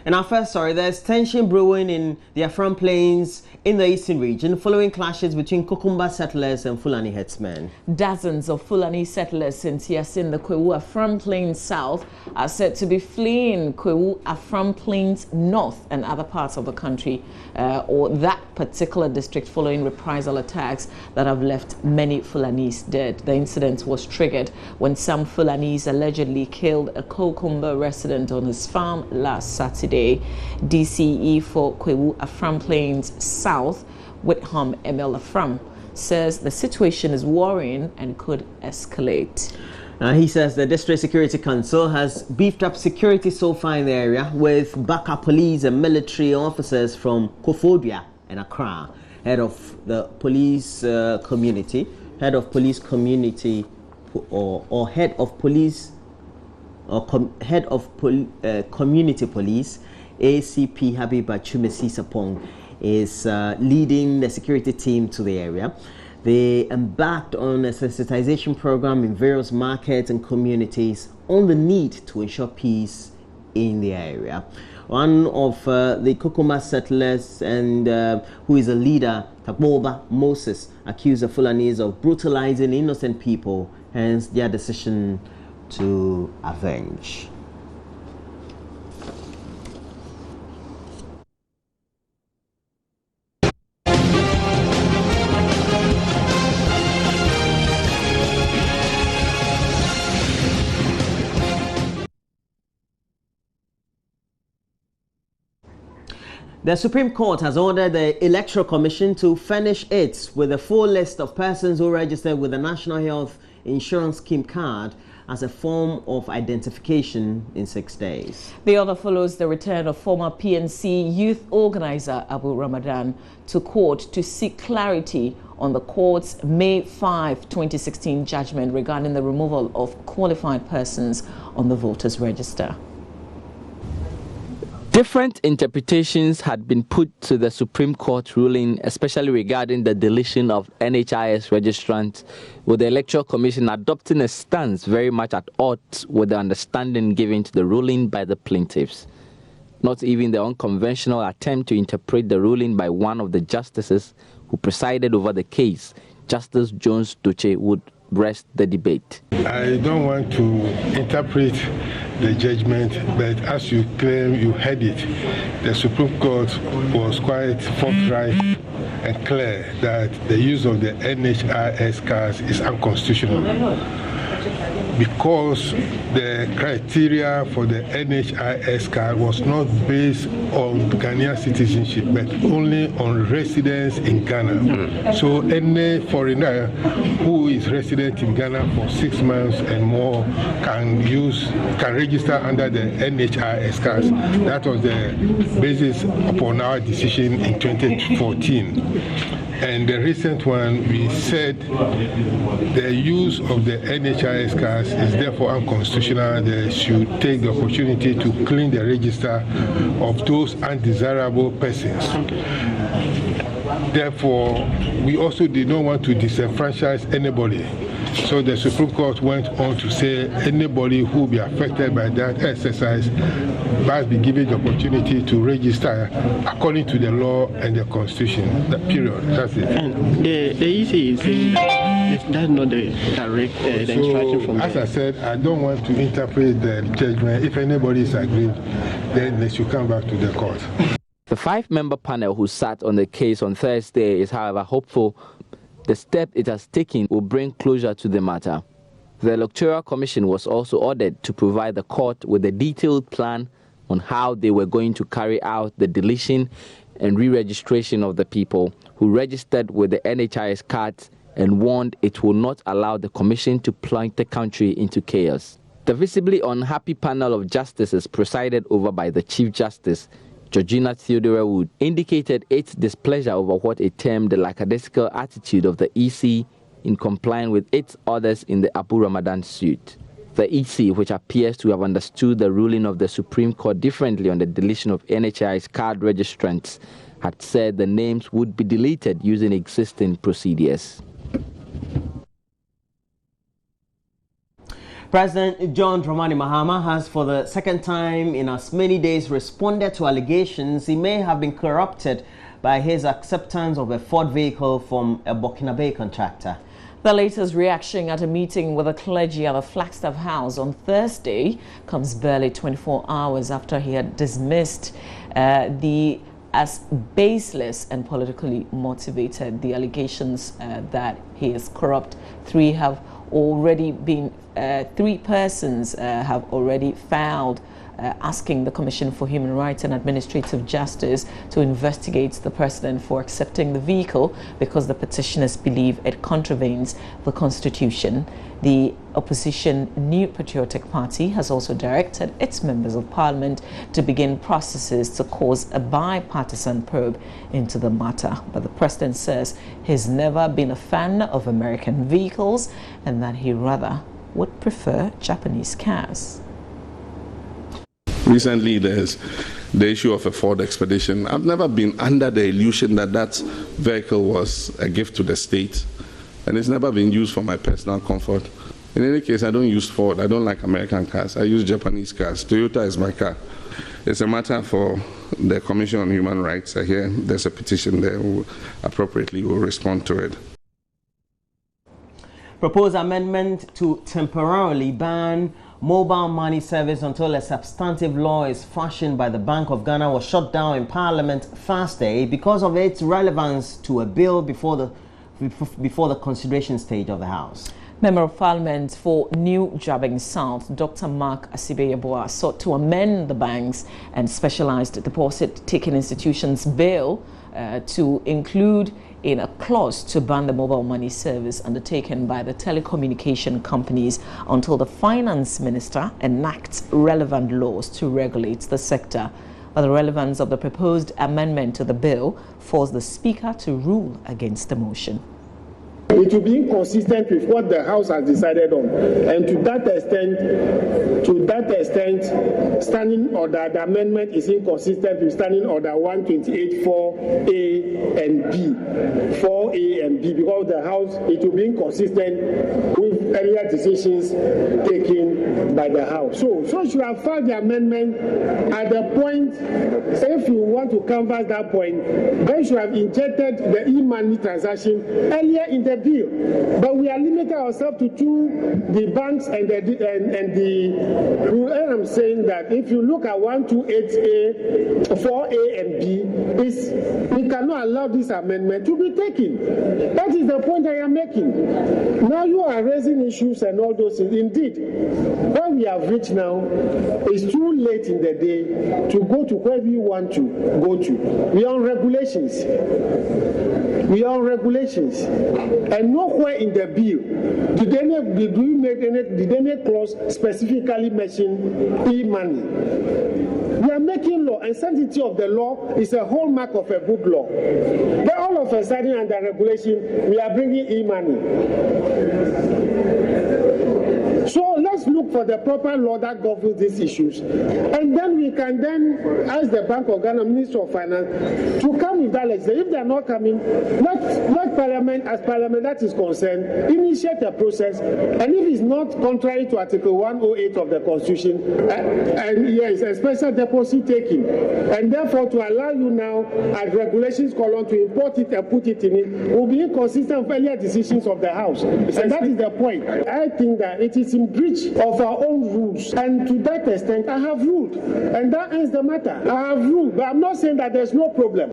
In our first story, there's tension brewing in the Afram Plains in the eastern region following clashes between Kokumba settlers and Fulani herdsmen. Dozens of Fulani settlers in Tiasin, the Kwewu Afram Plains South, are said to be fleeing Kwewu Afram Plains North and other parts of the country, or that particular district, following reprisal attacks that have left many Fulanis dead. The incident was triggered when some Fulanis allegedly killed a Kokumba resident on his farm last Saturday. DCE for Kwewu Afram Plains South, Whitham Emil Afram, says the situation is worrying and could escalate. He says the District Security Council has beefed up security so far in the area with backup police and military officers from Kofodia and Accra. Head of police community community police, ACP Habiba Chumesi Sapong, is leading the security team to the area. They embarked on a sensitization program in various markets and communities on the need to ensure peace in the area. One of the Kokoma settlers and who is a leader, Taboba Moses, accused the Fulanis of brutalizing innocent people, hence their decision to avenge. The Supreme Court has ordered the Electoral Commission to furnish it with a full list of persons who registered with the National Health Insurance Scheme card as a form of identification in 6 days. The order follows the return of former PNC youth organizer Abu Ramadan to court to seek clarity on the court's May 5, 2016 judgment regarding the removal of qualified persons on the voters' register. Different interpretations had been put to the Supreme Court ruling, especially regarding the deletion of NHIS registrants, with the Electoral Commission adopting a stance very much at odds with the understanding given to the ruling by the plaintiffs. Not even the unconventional attempt to interpret the ruling by one of the justices who presided over the case, Justice Jones Duche, would rest the debate. I don't want to interpret the judgment, but as you claim you heard it, the Supreme Court was quite forthright and clear that the use of the NHIS cards is unconstitutional because the criteria for the NHIS card was not based on Ghanaian citizenship, but only on residence in Ghana. So any foreigner who is resident in Ghana for 6 months and more can register under the NHIS cards. That was the basis upon our decision in 2014. And the recent one, we said the use of the NHIS cards is therefore unconstitutional. They should take the opportunity to clean the register of those undesirable persons. Therefore, we also did not want to disenfranchise anybody. So the Supreme Court went on to say anybody who will be affected by that exercise must be given the opportunity to register according to the law and the Constitution. That period. That's it. And the EC is saying that that's not the direct the instruction from as I said, I don't want to interpret the judgment. If anybody is aggrieved, then they should come back to the court. The 5-member panel who sat on the case on Thursday is, however, hopeful the step it has taken will bring closure to the matter. The Electoral Commission was also ordered to provide the court with a detailed plan on how they were going to carry out the deletion and re-registration of the people who registered with the NHIS cards, and warned it will not allow the Commission to plunge the country into chaos. The visibly unhappy panel of justices, presided over by the Chief Justice, Georgina Theodora Wood, indicated its displeasure over what it termed the lackadaisical attitude of the EC in complying with its orders in the Abu Ramadan suit. The EC, which appears to have understood the ruling of the Supreme Court differently on the deletion of NHIS card registrants, had said the names would be deleted using existing procedures. President John Dramani Mahama has for the second time in as many days responded to allegations he may have been corrupted by his acceptance of a Ford vehicle from a Burkinabe contractor. The latest reaction at a meeting with the clergy at the Flagstaff House on Thursday comes barely 24 hours after he had dismissed as baseless and politically motivated the allegations that he is corrupt. Three persons have already filed asking the Commission for Human Rights and Administrative Justice to investigate the president for accepting the vehicle because the petitioners believe it contravenes the Constitution. The opposition New Patriotic Party has also directed its members of parliament to begin processes to cause a bipartisan probe into the matter. But the president says he's never been a fan of American vehicles and that he rather would prefer Japanese cars. Recently, there's the issue of a Ford Expedition. I've never been under the illusion that that vehicle was a gift to the state, and it's never been used for my personal comfort. In any case, I don't use Ford. I don't like American cars. I use Japanese cars. Toyota is my car. It's a matter for the Commission on Human Rights. I hear there's a petition there who appropriately will respond to it. Proposed amendment to temporarily ban mobile money service until a substantive law is fashioned by the Bank of Ghana was shut down in Parliament Thursday because of its relevance to a bill before the consideration stage of the House. Member of Parliament for New Jabeng South, Dr. Mark Asibeyeboa, sought to amend the Banks and Specialized Deposit-Taking Institutions Bill to include in a clause to ban the mobile money service undertaken by the telecommunication companies until the finance minister enacts relevant laws to regulate the sector. But the relevance of the proposed amendment to the bill forced the Speaker to rule against the motion. It will be inconsistent with what the House has decided on, and to that extent, Standing Order, the amendment is inconsistent with Standing Order 128(4)A and B, 4A and B, because the House, it will be inconsistent with earlier decisions taken by the House. So you have filed the amendment at the point. If you want to canvass that point, then you should have injected the e-money transaction earlier in the bill, but we are limiting ourselves to the banks and I'm saying that if you look at 128A, 4A and B, we cannot allow this amendment to be taken. That is the point I am making. Now you are raising issues and all those things. Indeed, where we have reached now is too late in the day to go to where we want to go to. We are on regulations. And nowhere in the bill did any clause specifically mention e-money. We are making law, and sanctity of the law is a hallmark of a good law. Then all of a sudden, under regulation, we are bringing e-money. So let's look for the proper law that governs these issues, and then we can then ask the Bank of Ghana, Minister of Finance, to come with that legislation. If they are not coming, let Parliament, as Parliament that is concerned, initiate a process, and if it's not contrary to Article 108 of the Constitution, and yes, a special deposit taking, and therefore to allow you now, as regulations call on, to import it and put it in it, will be inconsistent with earlier decisions of the House, and that is the point. I think that it is in breach of our own rules, and to that extent I have ruled, and that ends the matter. I have ruled, but I'm not saying that there's no problem.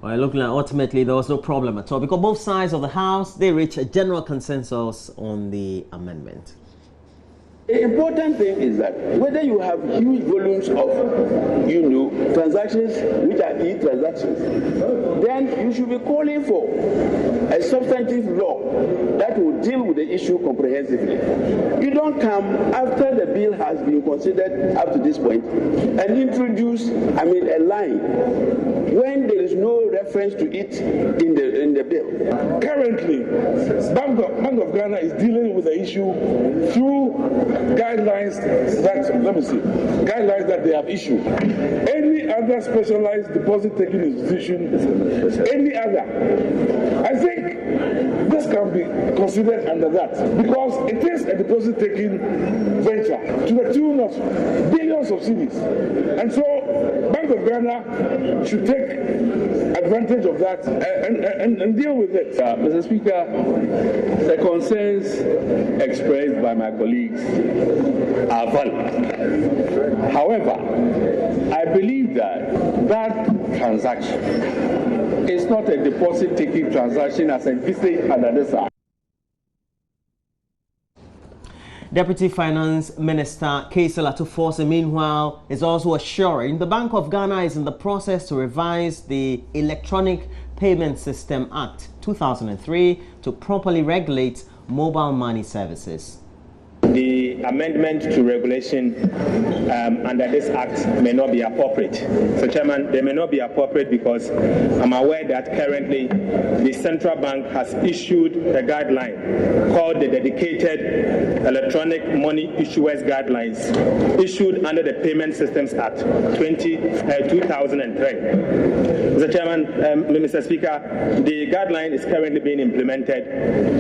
Well, looking like ultimately there was no problem at all because both sides of the House, they reached a general consensus on the amendment. The important thing is that whether you have huge volumes of, transactions which are e-transactions, then you should be calling for a substantive law that will deal with the issue comprehensively. You don't come after the bill has been considered up to this point and introduce, a line when there is no reference to it in the bill. Currently, Bank of Ghana is dealing with the issue through Ghana guidelines that they have issued. Any other specialized deposit-taking institution, any other, I think this can be considered under that, because it is a deposit-taking venture to the tune of billions of cedis. And so Bank of Ghana should take advantage of that and deal with it. Mr. Speaker, the concerns expressed by my colleagues are valid. However, I believe that transaction is not a deposit-taking transaction as envisaged under this Act. Deputy Finance Minister Kaysel Atuforse, meanwhile, is also assuring the Bank of Ghana is in the process to revise the Electronic Payment System Act 2003 to properly regulate mobile money services. The amendment to regulation under this act may not be appropriate. So, Chairman, they may not be appropriate because I'm aware that currently the central bank has issued a guideline called the Dedicated Electronic Money Issuers Guidelines, issued under the Payment Systems Act 2003. Mr. Chairman, Mr. Speaker, the guideline is currently being implemented.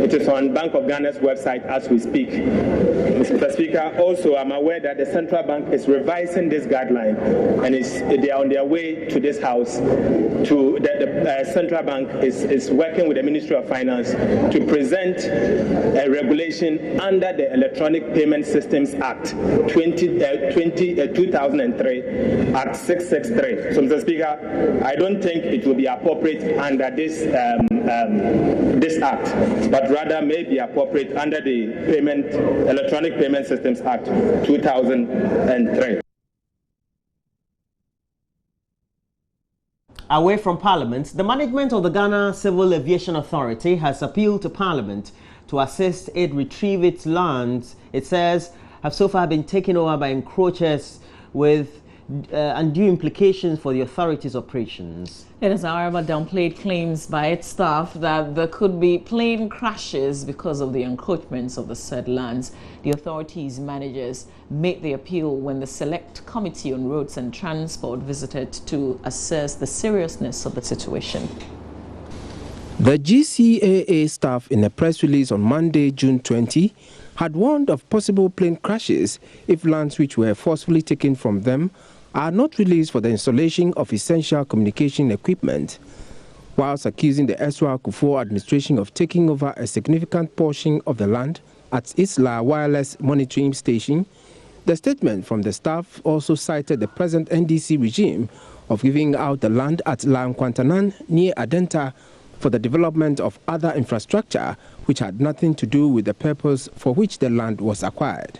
It is on Bank of Ghana's website as we speak. Mr. Speaker, also I'm aware that the central bank is revising this guideline and they are on their way to this house. The central bank is working with the Ministry of Finance to present a regulation under the Electronic Payment Systems Act 2003, Act 663. So, Mr. Speaker, I don't think it will be appropriate under this act, but rather may be appropriate under the Electronic Payment Systems Act 2003. Away from Parliament, the management of the Ghana Civil Aviation Authority has appealed to Parliament to assist it retrieve its lands it says have so far been taken over by encroachers with undue implications for the authority's operations. It has, however, downplayed claims by its staff that there could be plane crashes because of the encroachments of the said lands. The authority's managers made the appeal when the Select Committee on Roads and Transport visited to assess the seriousness of the situation. The GCAA staff, in a press release on Monday, June 20, had warned of possible plane crashes if lands which were forcefully taken from them are not released for the installation of essential communication equipment. Whilst accusing the Esra Kufuor administration of taking over a significant portion of the land at Isla Wireless Monitoring Station, the statement from the staff also cited the present NDC regime of giving out the land at La Nkwantanan near Adenta for the development of other infrastructure which had nothing to do with the purpose for which the land was acquired.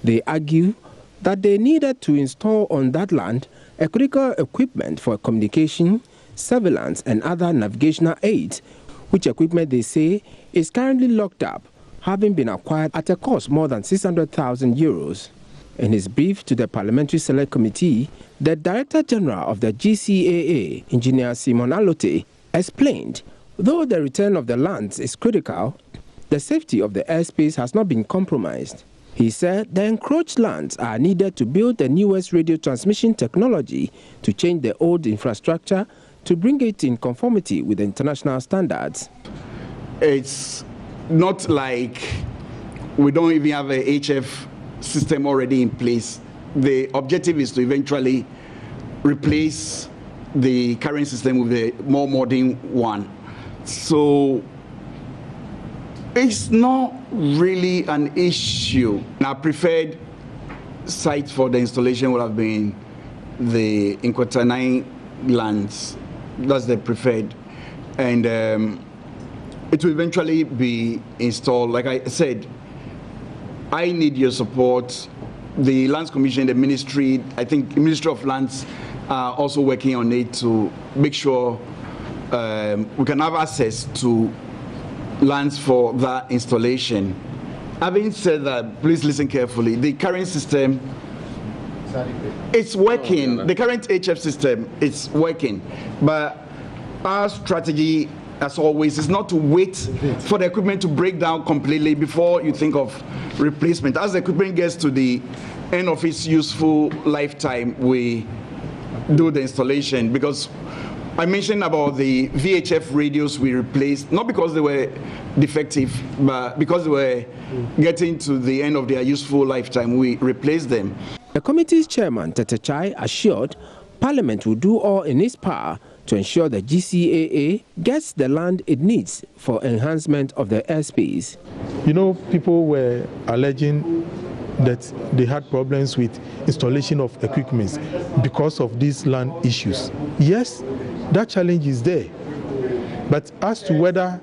They argue that they needed to install on that land a critical equipment for communication, surveillance and other navigational aids, which equipment they say is currently locked up, having been acquired at a cost more than 600,000 euros. In his brief to the Parliamentary Select Committee, the Director General of the GCAA, Engineer Simon Alote, explained, though the return of the lands is critical, the safety of the airspace has not been compromised. He said the encroached lands are needed to build the newest radio transmission technology to change the old infrastructure to bring it in conformity with the international standards. It's not like we don't even have a HF system already in place. The objective is to eventually replace the current system with a more modern one. So it's not really an issue. Our preferred site for the installation would have been the Nkwantanan lands. That's the preferred. And it will eventually be installed. Like I said, I need your support. The Lands Commission, the Ministry, I think the Ministry of Lands are also working on it to make sure we can have access to lands for that installation. Having said that, please listen carefully. The current system, it's working. The current HF system, it's working. But our strategy as always, is not to wait for the equipment to break down completely before you think of replacement. As the equipment gets to the end of its useful lifetime, we do the installation. Because I mentioned about the VHF radios we replaced, not because they were defective, but because they were getting to the end of their useful lifetime, we replaced them. The committee's chairman, Tete Chai, assured Parliament will do all in its power to ensure the GCAA gets the land it needs for enhancement of the airspace. You know, people were alleging that they had problems with installation of equipment because of these land issues. Yes, that challenge is there. But as to whether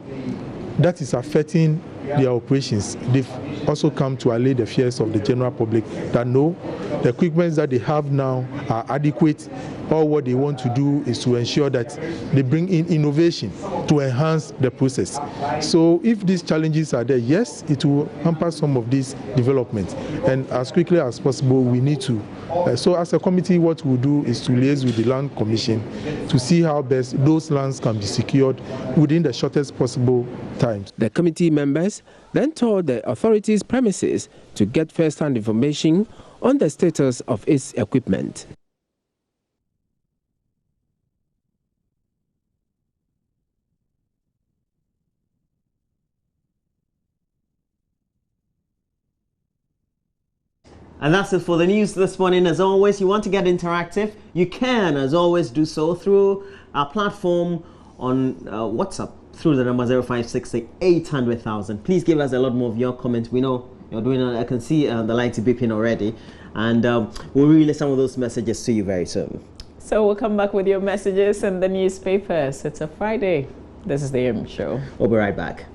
that is affecting their operations, they've also come to allay the fears of the general public that no, the equipment that they have now are adequate. All what they want to do is to ensure that they bring in innovation to enhance the process. So if these challenges are there, yes, it will hamper some of these developments. And as quickly as possible, we need to. So as a committee, what we'll do is to liaise with the Land Commission to see how best those lands can be secured within the shortest possible times. The committee members then toured the authorities' premises to get first-hand information on the status of its equipment. And that's it for the news this morning. As always, you want to get interactive, you can, as always, do so through our platform on WhatsApp through the number 0568-800,000. Please give us a lot more of your comments. We know you're doing I can see the lights beeping already. And we'll relay some of those messages to you very soon. So we'll come back with your messages in the newspapers. It's a Friday. This is the AM Show. We'll be right back.